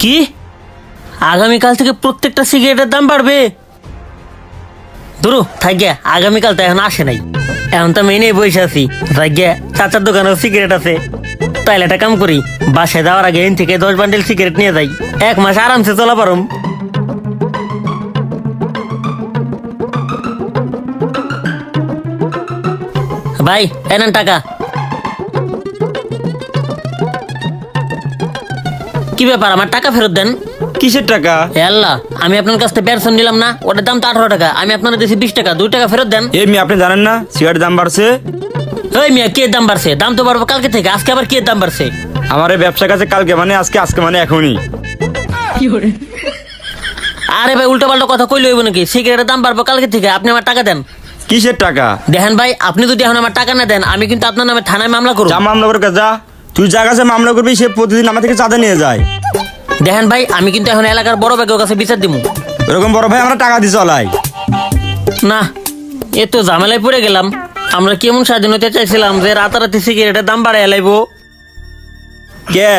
কি আগামীকাল থেকে প্রত্যেকটা সিগারেটের দাম বাড়বে? ধরো থাক, আগামীকাল তো এখন আসে নাই, এখন তো আমি এনেই বসে আছি। থাক, চাচার দোকানেও সিগারেট আছে। তাইলে একটা কাম করি, বাসায় যাওয়ার আগে এন থেকে 10 বান্ডেল সিগারেট নিয়ে যাই, 1 মাস আরামসে চলা পারুম। ভাই এনেন টাকা। কি ব্যাপার, আমার টাকা ফেরত দেন। কিসের টাকা? আল্লাহ, আমি আপনার কাছ থেকে পেনশন নিলাম না, ওটার দাম তো 18 টাকা, আমি আপনার দিয়েছি 20 টাকা, 2 টাকা ফেরত দেন। এই মিয়া আপনি জানেন না সিগারেটের দাম বাড়ছে? ওই মিয়া, কে দাম বাড়ছে? দাম তো বাড়বো কালকে থেকে, আজকে আবার কে দাম বাড়ছে? আমার এই ব্যবসা কাছে কালকে মানে আজকে, আজকে মানে এখনই। আরে ভাই, উল্টো পাল্টা কথা কইলে হইব নাকি? সিগারেটের দাম বাড়বো কালকে থেকে, আপনি আমার টাকা দেন। কিসের টাকা? দেখেন ভাই, আপনি যদি এখন আমার টাকা না দেন, আমি কিন্তু আপনার নামে থানায় মামলা করব। যা মামলা করে যা, তুই যা কাছে মামলা করবি সে প্রতিদিন আমার থেকে চাঁদা নিয়ে যায়। দেখেন ভাই, আমি কিন্তু এখন এলাকার বড় ভাইয়ের কাছে বিচার দিব। এরকম বড় ভাই আমরা টাকা দিয়ে চলাই না, এ তো ঝামেলায় পড়ে গেলাম। আমরা কেমন স্বাধীনতা চাইছিলাম যে রাতারাতি সিগারেটের দাম বাড়াই লাইবো। কে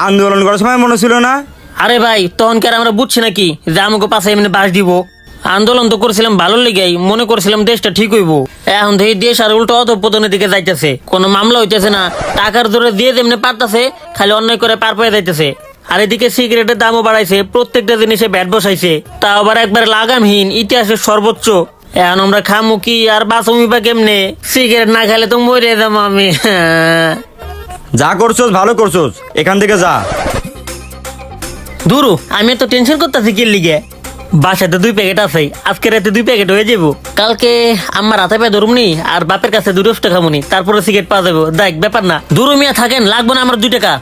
আন্দোলন করার সময় মনে ছিল না? আরে ভাই, তখন কি আর আমরা বুঝছি নাকি যে আমাকে পাশে এমনি বাস দিব? আন্দোলন তো করছিলাম ভালো লেগেই, মনে করছিলাম দেশটা ঠিক হইব। এখন দেখি দেশ আর উল্টো অধঃপতনের দিকে যাইতেছে, কোনো মামলা হইতেছে না, টাকার জোরে দিয়ে যেমনি পারতেছে, খালি অন্যায় করে পার পেয়ে যাইতেছে। আর এদিকে সিগারেটের দামও বাড়াইছে, প্রত্যেকটা জিনিসে ব্যাট বসাইছে, তা আবার একবার লাগামহীন, ইতিহাসের সর্বোচ্চ। এখন আমরা খামু কি আর বাঁচমি বা কেমনে? সিগারেট না খেলে তো মরে যাবো আমি। যা করছোস ভালো করছোস, এখান থেকে যা। দুরু, আমি তো টেনশন করতেছি কি লিগে। বাসাতে 2 প্যাকেট আছে, আজকে রাতে 2 প্যাকেট হয়ে যাবো, কালকে আমার হাতে পায়ে ধরুমনি আর বাপের কাছে 2 টাকা খামুনি, তারপরে সিগারেট পাওয়া যাবো। দেখ ব্যাপার না, দুরু মিয়া থাকেন, লাগবো না আমার 2 টাকা।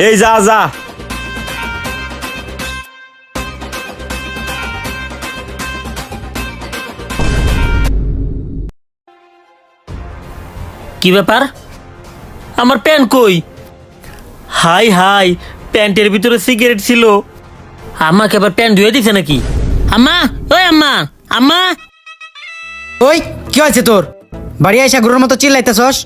এই যা যা। কি ব্যাপার, আমার প্যান্ট কই? হাই হাই, প্যান্টের ভিতরে সিগারেট ছিল। আমাকে আবার প্যান্ট ধুয়ে দিছে নাকি? আম্মা, ওই আম্মা, আম্মা। ওই কি হয়েছে তোর? বাড়ি আইসা গরুর মতো চিল্লাইতেছস?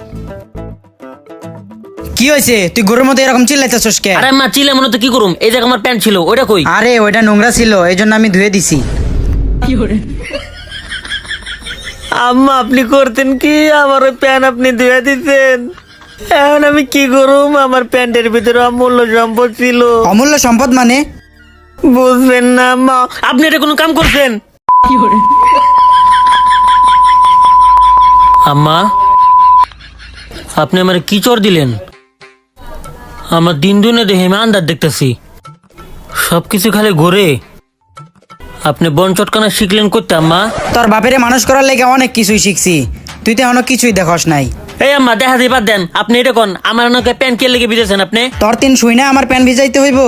কি হয়েছে, তুই গরুর মতো এরকম চিল্লাইতেছস কে? আরে আম্মা, চিলে মনে তো কি করুম, এই জায়গা আমার প্যান্ট ছিল, ওইটা কই? আরে ওইটা নোংরা ছিল, এই জন্য আমি ধুয়ে দিছি। আম্মা, আপনি করতেন কি? আমার ওই প্যান্ট আপনি ধুয়ে দিতেন, এখন আমি কি করুম? আমার প্যান্টের ভিতরে অমূল্য সম্পদ ছিল। অমূল্য সম্পদ মানে? বুঝবেন না আম্মা, আপনি এটা কোনো কাম করছেন? আম্মা, আপনি আমার কি চর দিলেন? আমার দিন দিনে দেখে আমি আন্দাজ দেখতেছি, সবকিছু খালি ঘুরে। আপনি বন চটকানা শিখলেন করতে আম্মা? তোর বাপেরে মানুষ করার লেগে অনেক কিছুই শিখছি, তুই তো এখনো কিছুই দেখস নাই। এই আম্মা, দেখা দিবার দেন, আপনি এটা কোন আমার নৌকে প্যান্ট কে লেগে ভিজেছেন আপনি? তোর তিন শুই না আমার প্যান ভিজাইতে হইব?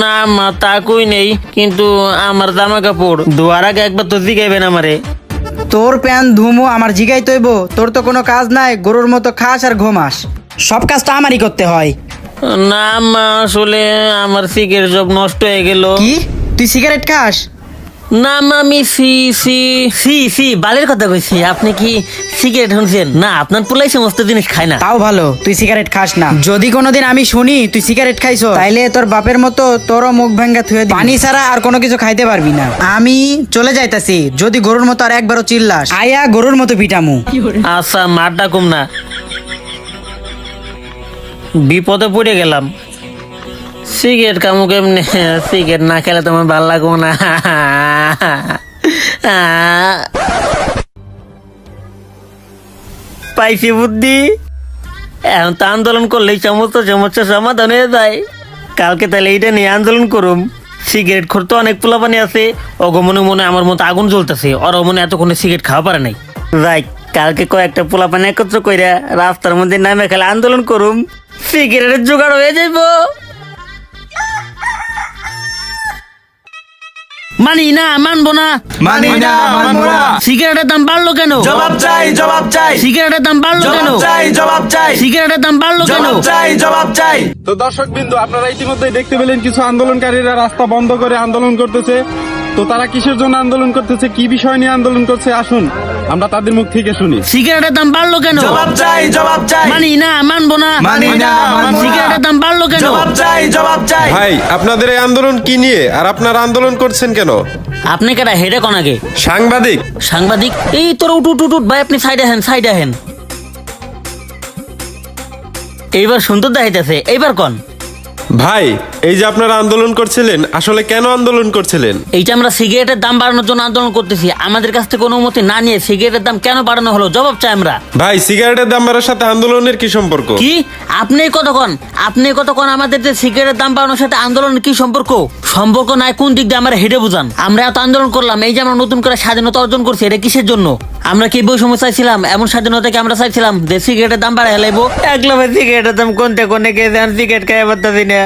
না মা, তা কই নেই, কিন্তু আমার জামা কাপড় ধোয়ার আগে একবার তো জিগাইবেন আমারে। তোর প্যান ধুমো আমার জিগাইতে হইব? তোর তো কোনো কাজ নাই, গরুর মতো খাস আর ঘুমাস, সব কাজটা আমারই করতে হয়। না মা, আসলে আমার সিগারেট সব নষ্ট হয়ে গেল। কি, তুই সিগারেট খাস? না মা, আমি সি সি সি সি বালের কথা কইছি। আপনি কি সিগারেট শুনছেন? না, আপনার পোলাই সমস্ত জিনিস খায় না। তাও ভালো, তুই সিগারেট খাস না। যদি কোনোদিন আমি শুনি তুই সিগারেট খাইছ, তাইলে তোর বাপের মতো তোরও মুখ ভাঙ্গা থুয়ে দিবি। পানি ছাড়া আর কোনো কিছু খাইতে পারবি না। আমি চলে যাইতাছি, যদি গরুর মতো আর একবারও চিল্লাস, আয়া গরুর মতো পিটামু। আচ্ছা, মার ডাকুম না, বিপদে পড়ে গেলাম। সিগারেট কামু কেমনে? সিগারেট না খেলে তোমার ভাল লাগবো না। পাইছি বুদ্ধি, এখন তো আন্দোলন করলেই সমস্ত সমস্যার সমাধান হয়ে যায়। কালকে তাহলে এইটা নিয়ে আন্দোলন করুম। সিগারেট খোর তো অনেক পোলাপানি আছে, ওগো মনে মনে আমার মতো আগুন জ্বলতেছে, ওর মনে এতক্ষণে সিগারেট খাওয়া পারে নাই। রাইট, কালকে কয়েকটা পোলাপানি একত্র কইরা রাস্তার মধ্যে নামে খেলে আন্দোলন করুম, সিগারেটের জোগাড় হয়ে যাইব। মানি না, মানবো না, মানি না, মানবো না। সিগারেটের দাম বাড়লো কেন? জবাব চাই, জবাব চাই। সিগারেটের দাম বাড়লো কেন? জবাব চাই, জবাব চাই। সিগারেটের দাম বাড়লো কেন? জবাব চাই, জবাব চাই। তো দর্শক বিন্দু, আপনারা ইতিমধ্যে দেখতে পেলেন কিছু আন্দোলনকারীরা রাস্তা বন্ধ করে আন্দোলন করতেছে। তো তারা কিসের জন্য আন্দোলন করতেছে, কি বিষয় নিয়ে আন্দোলন করছে, আসুন আমরা তাদের মুখ থেকে শুনি। সিগারেটের দাম বাড়লো কেন? জবাব চাই, জবাব চাই। মানি না, মানবো না। মানি না, মানবো না। সিগারেটের দাম বাড়লো কেন? জবাব চাই, জবাব চাই। ভাই আপনাদের এই আন্দোলন কি নিয়ে, আর আপনারা আন্দোলন করছেন কেন? আপনি কেটা হেডে কনাকে সাংবাদিক। সাংবাদিক? এই তোর উঠ উঠ উঠ উঠ, ভাই আপনি সাইডে হেন, সাইডে হেন। এইবার সুন্দর দেখাইতেছে, এইবার কোন? ভাই এই যে আপনারা আন্দোলন করছিলেন, আসলে কেন আন্দোলন করছিলেন? এইটা আমরা সিগারেটের দাম বাড়ানোর জন্য আন্দোলন করতেছি। আমাদের কাছ থেকে অনুমতি না নিয়ে সিগারেটের দাম কেন বাড়ানো হলো, জবাব চাই আমরা। ভাই সিগারেটের দাম বাড়ার সাথে আন্দোলনের কি সম্পর্ক? কি আপনি কতক্ষণ, আপনি কতক্ষণ আমাদের যে সিগারেটের দাম বাড়ানোর সাথে আন্দোলনের কি সম্পর্ক? সম্পর্ক নাই, কোন দিক দিয়ে আমরা হেঁটে বুঝান। আমরা এত আন্দোলন করলাম, এই যে আমরা নতুন করে স্বাধীনতা অর্জন করছি, এটা কিসের জন্য? আমরা কি বৈষম্য চাইছিলাম? এমন স্বাধীনতাকে আমরা চাইছিলাম যে সিগারেটের দাম বাড়াই হেলাইবো? একলা ভাই সিগারেটের দাম কোনে গেছে, সিগারেট খাই পারতাছি না।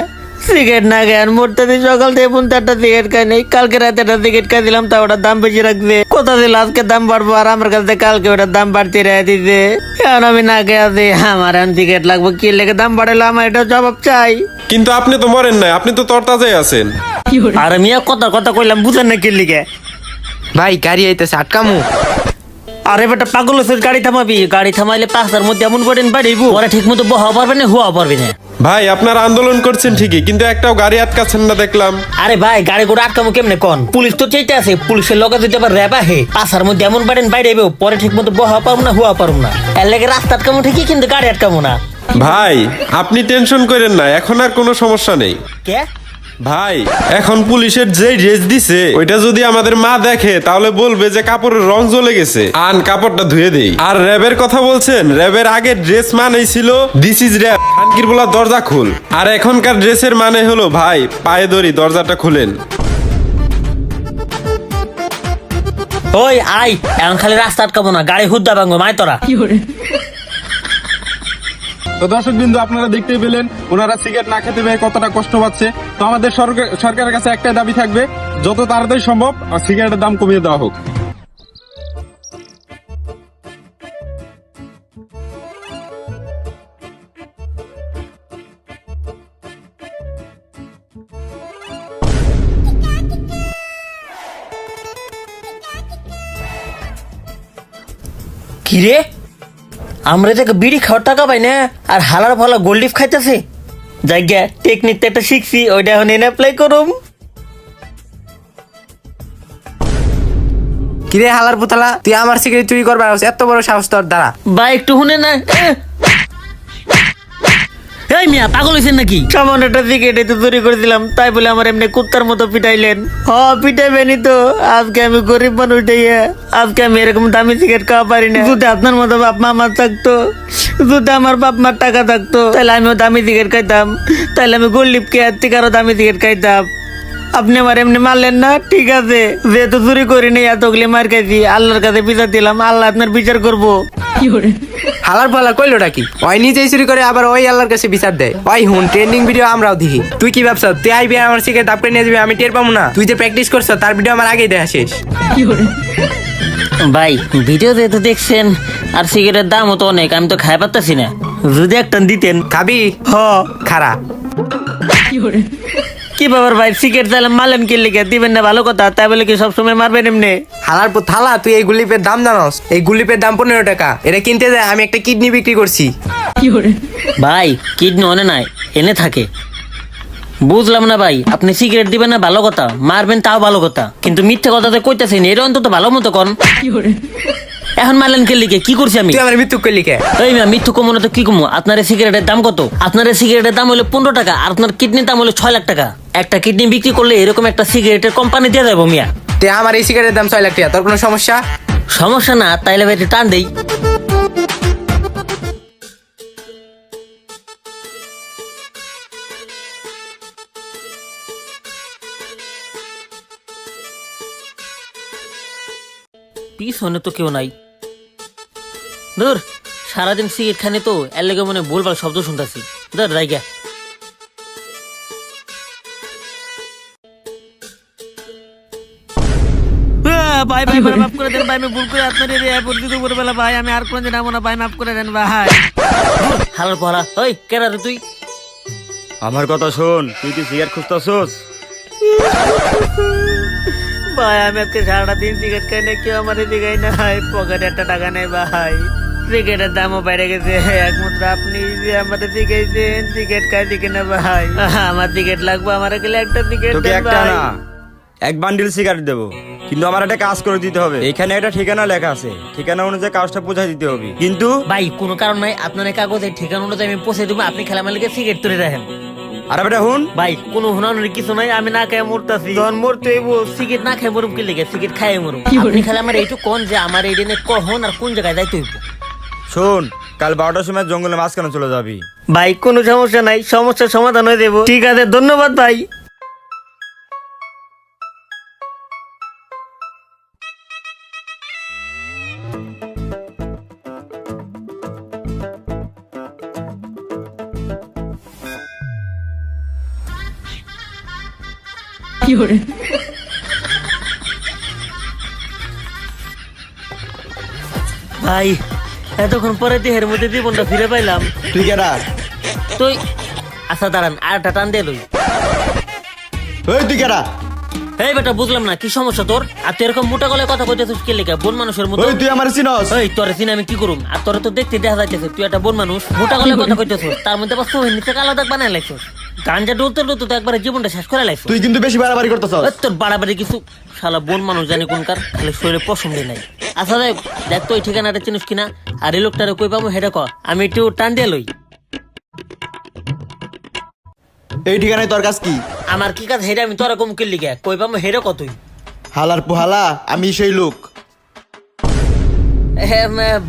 সিগারেট না খাই মরতেছি, সকাল থেকে 4টা সিগারেট খাই নাই। কালকে রাতে একটা সিগারেট খাইছিলাম, তা ওটার দাম বেশি রাখছে। কোথা ছিল আজকে দাম বাড়বো, আর আমার কাছে কালকে ওটার দাম বাড়তে রেখে দিছে। এখন আমি না খেয়ে আছি, আমার এখন সিগারেট লাগবে। কি লেগে দাম বাড়ালো, আমার এটা জবাব চাই। কিন্তু আপনি তো মরেন নাই, আপনি তো তরতাজাই আছেন। আর আমি কথা কথা কইলাম, বুঝেন না কি লিগে? ভাই গাড়ি আইতেছে, আটকামু। আরে বেটা পাগল হয়েছিস, গাড়ি থামাবি। গাড়ি থামাইলে 5টার মধ্যে এমন করেন বাড়িবো, ওরা ঠিক মতো বহা পারবে না, হুয়া পারবে না। ভাই আপনারা আন্দোলন করছেন ঠিকই, কিন্তু একটাও গাড়ি আটকাচ্ছেন না দেখলাম। আরে ভাই গাড়ি করে আটকামো কেমনে কোন? পুলিশ তো চাইতে আছে, পুলিশের লগে যদি আবার র্যাব আহে, 5টার মধ্যে এমন বাড়েন বাইরে পরে ঠিক মতো বহা পারবো না, হুয়া পারবো না। এর লেগে রাস্তা আটকামো ঠিকই, কিন্তু গাড়ি আটকামো না। ভাই আপনি টেনশন করেন না, এখন আর কোনো সমস্যা নেই। কে? ভাই এখন পুলিশের যে ড্রেস দিছে ওইটা যদি আমাদের মা দেখে তাহলে বলবে যে কাপড়ের রং জ্বলে গেছে, আন কাপড়টা ধুয়ে দেই। আর র্যাবের কথা বলছেন, র্যাবের আগে ড্রেস মানেই ছিল দিস ইজ র্যাব, খানকির বলা দরজা খুল। আর এখনকার ড্রেসের মানে হলো ভাই পায়ে ধরি দরজাটা খুলেন। ওই আই, এখন খালি রাস্তা আটকাবো না, গাড়ি হুদ্দা ভাঙবো মাই তোরা। তো দর্শক বিন্দু আপনারা দেখতেই পেলেন ওনারা সিগারেট না খেতে পেয়ে কতটা কষ্ট পাচ্ছে। তো আমাদের সরকারের কাছে একটাই দাবি থাকবে, যত তাড়াতাড়ি সম্ভব সিগারেটের দাম কমিয়ে দেওয়া হোক। কিরে, আমরা থেকে বিড়ি খাওয়ার টাকা পাই না, আর হালার ফালা গোল্ডিফ খাইতেছে। জায়গা টেকনিক তো একটা শিখছি, ওইটা এখন এনে অ্যাপ্লাই করুম। কিরে হালার পুতলা, তুই আমার সিগারেট চুরি করবার এত বড় সাহস তোর দ্বারা? বা একটু শুনে না। এই মিয়া পাগল হয়েছেন নাকি? সামান্য একটা সিগারেট তো চুরি করে দিলাম, তাই বলে আমার এমনি কুত্তার মতো পিটাইলেন? পিটাইবেনি তো। আজকে আমি গরিব মানুষ দিয়ে, আজকে আমি এরকম দামি সিগারেট খাওয়া পারি না। যদি আপনার মতো বাপ মা আমার থাকতো, যদি আমার বাপ মার টাকা থাকতো, তাহলে আমিও দামি সিগারেট খাইতাম, তাহলে আমি গরিবকে আর থেকে আরো দামি সিগারেট খাইতাম। আপনি আমার এমনি মারলেন না, ঠিক আছে, যেহেতু চুরি করিনি, এতগুলি মার খাইছি, আল্লাহর কাছে বিচার দিলাম, আল্লাহ আপনার বিচার করবো। হালার পালা কইলোটা কি? ওই নিজেই চুরি করে আবার ওই আল্লাহর কাছে বিচার দেয়। ওই হুন ট্রেন্ডিং ভিডিও আমরাও দেখি। তুই কি ভাবছ তুই আইবি আমার সিগারেট দাপড়ে নিয়ে যাবি, আমি টের পাবো না? তুই যে প্র্যাকটিস করছ তার ভিডিও আমার আগেই দেখা শেষ। ভাই ভিডিও যেহেতু দেখছেন, আর সিগারেটের দামও তো অনেক, আমি তো খাই পারতেছি না। যদি একটা দিতেন। খাবি? খারা। কি ব্যাপার ভাই, সিগারেট চাইলে মারলেন কি লিখে? দিবেন না ভালো কথা, তাই বলে কি সবসময় মারবেন এমনি? হালার পর থালা, তুই এই গুলিপের দাম জানোস? এই গুলিপের দাম 15 টাকা। এটা কিনতে যায় আমি একটা কিডনি বিক্রি করছি। ভাই কিডনি অনে নাই, এনে থাকে। বুঝলাম না ভাই, আপনি সিগারেট দিবেন না ভালো কথা, মারবেন তাও ভালো কথা, কিন্তু মিথ্যে কথাতে কইতেছেন, এটা অন্তত ভালো মতো কন। এখন মারলেন কে লিখে? কি করছি আমি? তুই আমার মৃত্যু করলি কে? এই মিয়া মৃত্যু কমো না তো কি কমো? আপনার সিগারেটের দাম কত? আপনার সিগারেটের দাম হলো 15 টাকা, আর আপনার কিডনির দাম হলো 6 লাখ টাকা। একটা কিডনি বিক্রি করলে এরকম একটা সিগারেটের কোম্পানি দিয়ে যাবো মিয়া। তুই আমার এই সিগারেটের দাম 6 লাখ টাকা, তোর কোনো সমস্যা? সমস্যা না, তাইলে ভাই টান দেই। পিছনে তো কেউ নাই। ধর সারাদিন সিগারেট খানে তো এর লেগে মনে ভুলভাল শব্দ শুনতেছি। ধর জায়গা ভাই ভাই ভাই মাফ করে দেন ভাই, আমি ভুল করে আপনার পরিচিত উপরবেলা ভাই, আমি আর কোনদিন আমো না ভাই, মাফ করে দেন ভাই। হালার পড়া, ওই কেরা রে তুই? আমার কথা শোন, তুই কি সিগারেট খুঁজতেছস? ভাই আমি আজকে সারাটা দিন সিগারেট খাই না, কেউ আমার দিকে নাই, পকেটে একটা টাকা নেই ভাই, সিগারেটের দামও বেড়ে গেছে, একমাত্র আপনি যে আমাদের শিখাইছেন সিগারেট খাইছি কিনা ভাই, আমার সিগারেট লাগবে, আমার গেলে একটা সিগারেট তোকে দেন একটা ভাই। না এক বান্ডিল সিগারেট দেবো, কিন্তু আমার একটা কাজ করে দিতে হবে। এখানে একটা ঠিকানা লেখা আছে, ঠিকানা অনুযায়ী কাজটা পৌঁছে দিতে হবে। কিন্তু ভাই কোনো কারণ নাই, আপনার এই কাগজে ঠিকানা অনুযায়ী আমি পৌঁছে দেবো, আপনি খেলা মালিকে সিগারেট তুলে রাখেন। আরে বেটা হুন, ভাই কোনো হুনানোর কিছু নাই, আমি না খেয়ে মরতাছি, যখন মরতে হইব সিগারেট না খেয়ে মরুম, কি লেগে সিগারেট খাই মরুম, আপনি খেলে আমার এইটু কোন যে আমার এই দিনে কখন আর কোন জায়গায় যাইতে হইব। শোন কাল 12টার সময় জঙ্গলের মাঝখানে চলে যাবি। ভাই কোনো সমস্যা নাই, সমস্যার সমাধান হয়ে দেবো। ঠিক আছে, ধন্যবাদ ভাই। ভাই এতক্ষণ পরে দেহের মধ্যে জীবনটা ফিরে পাইলাম। তুই কেডা? তুই আচ্ছা দাঁড়ান, আর একটা টান দিয়ে লই। ওই তুই কেডা? এই বেটা বুঝলাম না কি সমস্যা তোর, আর তুই এরকম মোটা গলায় কথা কইতেছিস কি লেখা, বোন মানুষের মতো। তুই আমার চিনস? ওই তোরে চিনে আমি কি করুম, আর তোরে তো দেখতে দেখা যাইতেছে তুই একটা বোন মানুষ, মোটা গলায় কথা কইতেছিস, তার মধ্যে আবার সোহিনী থেকে আলাদা বানাই লাইছিস, গাঞ্জা ডলতে ডলতে তো একবারে জীবনটা শেষ করে লাইছিস। তুই কিন্তু বেশি বাড়াবাড়ি করতেছস। ওই তোর বাড়াবাড়ি কিছু, শালা বোন মানুষ জানি কোনকার, খালি শরীরে পছন্দ নাই। আচ্ছা দেখ দেখ তো ওই ঠিকানাটা চিনিস কিনা, আর এই লোকটারে কই পাবো হেডা ক, আমি একটু টান দিয়ে লই। এই ঠিকানায় তোর কাজ কি? আমার কি কাজ হেডা আমি তোরা কম কিনলি গে, কই পাবো হেডা কতই। হালার পোহালা, আমি সেই লোক।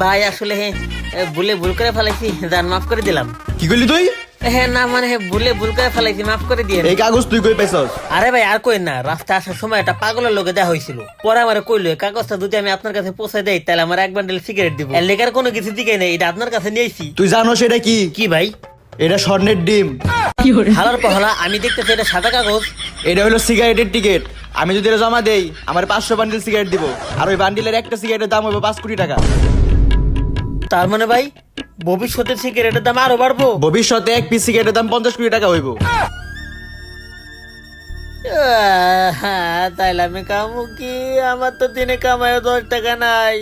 ভাই আসলে ভুলে ভুল করে ফেলাইছি, যান মাফ করে দিলাম। কি করলি তুই? হ্যাঁ না মানে ভুলে ভুল করে ফেলাইছি, মাফ করে দিয়ে। এই কাগজ তুই কই পাইছস? আরে ভাই আর কই না, রাস্তায় আসার সময় একটা পাগলের লোকে দেখা হয়েছিল, পরে আমার কইলো এই কাগজটা যদি আমি আপনার কাছে পৌঁছে দেই তাহলে আমার এক বান্ডেল সিগারেট দিব, এর লেখার কোনো কিছু দিকে নেই, এটা আপনার কাছে নিয়েছি। তুই জানো সেটা কি? কি ভাই? এটা স্বর্ণের ডিম। হালার পহলা আমি দেখতেছি এটা সাদা কাগজ। এটা হলো সিগারেটের টিকিট। আমি যদি এটা জমা দেই আমার 500 বান্ডিল সিগারেট দিব, আর ওই বান্ডিলের একটা সিগারেটের দাম হবে 5 কোটি টাকা। তার মানে ভাই ভবিষ্যতে সিগারেটের দাম আরো বাড়বো? ভবিষ্যতে এক পিস সিগারেটের দাম 50 কোটি টাকা হইব। হ্যাঁ তাইলে আমি কামু কি, আমার তো দিনে কামায় 10 টাকা নাই,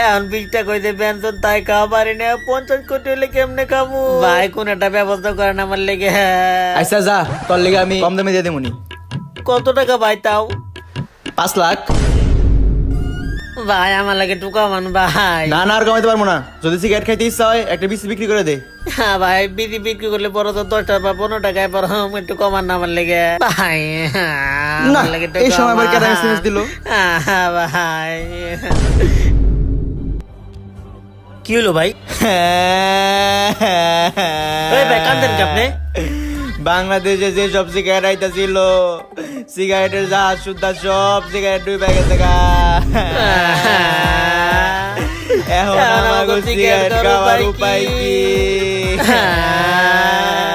এখন 20 টাকা হইতে বেতন তাই খাওয়া পারি না, 50 কোটি হলে কেমনে কামু? ভাই কোন একটা ব্যবস্থা করেন আমার লেগে। আচ্ছা যা, তোর লেগে আমি কম দামে দিয়ে দেবনি। কত টাকা ভাই তাও? 5 লাখ। ভাই আমার লাগে টুকা মান ভাই। না না আর কমাইতে পারবো না। যদি সিগারেট খাইতে ইচ্ছা হয় একটা বিসি বিক্রি করে দে। হ্যাঁ ভাই বিড়ি বিক্রি করলে বড় তো 10 টাকা বা 15 টাকায় পর একটু কমান না আমার লেগে ভাই। না, আমার লাগে এই সময় আবার কেন SMS দিল? ভাই কি হলো ভাই? এই ভাই কাঁদেন কি আপনি? বাংলাদেশে যে সব সিগারেট আইতাছিল, সিগারেটের জাহাজ সুদ্ধা সব সিগারেট ডুবে গেছে গা। এখন আমাকে সিগারেট খাওয়ার উপায় কি?